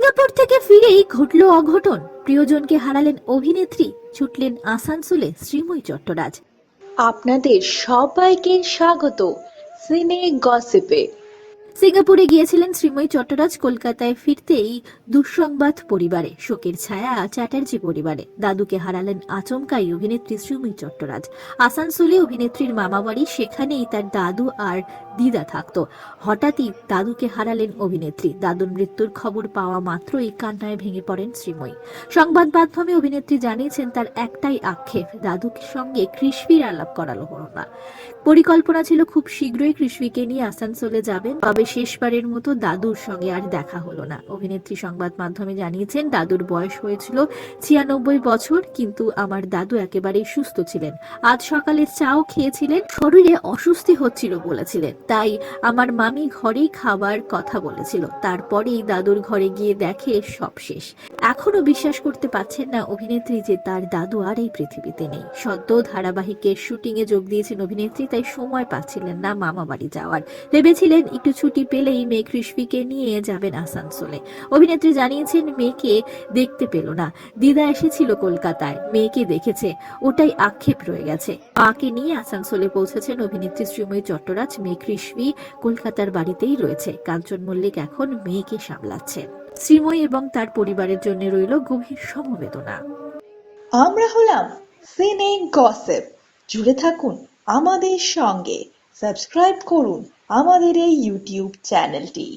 Singapore থেকে ফিরেই ঘটল অঘটন। প্রিয়জনকে হারালেন অভিনেত্রী, ছুটলেন আসানসোলে শ্রীময়ী চট্টরাজ। আপনাদের সবাইকে স্বাগত সিনে গসিপে। সিঙ্গাপুরে গিয়েছিলেন শ্রীময়ী চট্টরাজ। কলকাতায় ফিরতেই দুঃসংবাদ পরিবারে, শোকের ছায়া চ্যাটার্জি পরিবারে। দাদুকে হারালেন আচমকাই অভিনেত্রী শ্রীময়ী চট্টরাজ। আসানসোলে অভিনেত্রীর মামাবাড়ি, সেখানেই তার দাদু আর দিদা থাকতো। হঠাৎই দাদুকে হারালেন অভিনেত্রী। দাদুর মৃত্যুর খবর পাওয়া মাত্রই কান্নায় ভেঙে পড়েন শ্রীময়ী। সংবাদ মাধ্যমে অভিনেত্রী জানিয়েছেন তার একটাই আক্ষেপ, দাদুর সঙ্গে কৃষ্ণির আলাপ করালো হলো না। পরিকল্পনা ছিল খুব শীঘ্রই কৃষ্ণিকে নিয়ে আসানসোলে যাবেন, তবে শেষবারের মতো দাদুর সঙ্গে আর দেখা হলো না। অভিনেত্রী সংবাদ মাধ্যমে জানিয়েছেন, দাদুর বয়স হয়েছিল 96 বছর, কিন্তু আমার দাদু একেবারেই সুস্থ ছিলেন। আজ সকালে চাও খেয়েছিলেন, শরীরে অস্বস্তি হচ্ছিল বলেছিলেন, তাই আমার মামি ঘরেই খাবার কথা বলেছিল। তারপরেই দাদুর ঘরে গিয়ে দেখে সব শেষ। এখনো বিশ্বাস করতে পারছেন না অভিনেত্রী যে তার দাদু আর এই পৃথিবীতে নেই। সদ্য ধারাবাহিকের শুটিং এ যোগ দিয়েছেন অভিনেত্রী, তাই সময় পাচ্ছিলেন না মামা বাড়ি যাওয়ার। ভেবেছিলেন একটু ছুটি পেলেই মেয়ে কৃষ্ণিকে নিয়ে যাবেন আসানসোলে। অভিনেত্রী জানিয়েছেন মেয়েকে দেখতে পেল না। দিদা এসেছিল কলকাতায়, মেয়েকে দেখেছে, ওটাই আক্ষেপ রয়ে গেছে। মাকে নিয়ে আসানসোলে পৌঁছেছেন অভিনেত্রী শ্রীময়ী চট্টরাজ। মেয়ে কৃষ্ণি কলকাতার বাড়িতেই রয়েছে। কাঞ্চন মল্লিক এখন মেয়েকে সামলাচ্ছেন। শ্রীময়ী এবং তার পরিবারের জন্য রইল গভীর সমবেদনা। আমরা হলাম সিনে গসিপ। জুড়ে থাকুন আমাদের সঙ্গে, সাবস্ক্রাইব করুন আমাদের এই ইউটিউব চ্যানেলটি।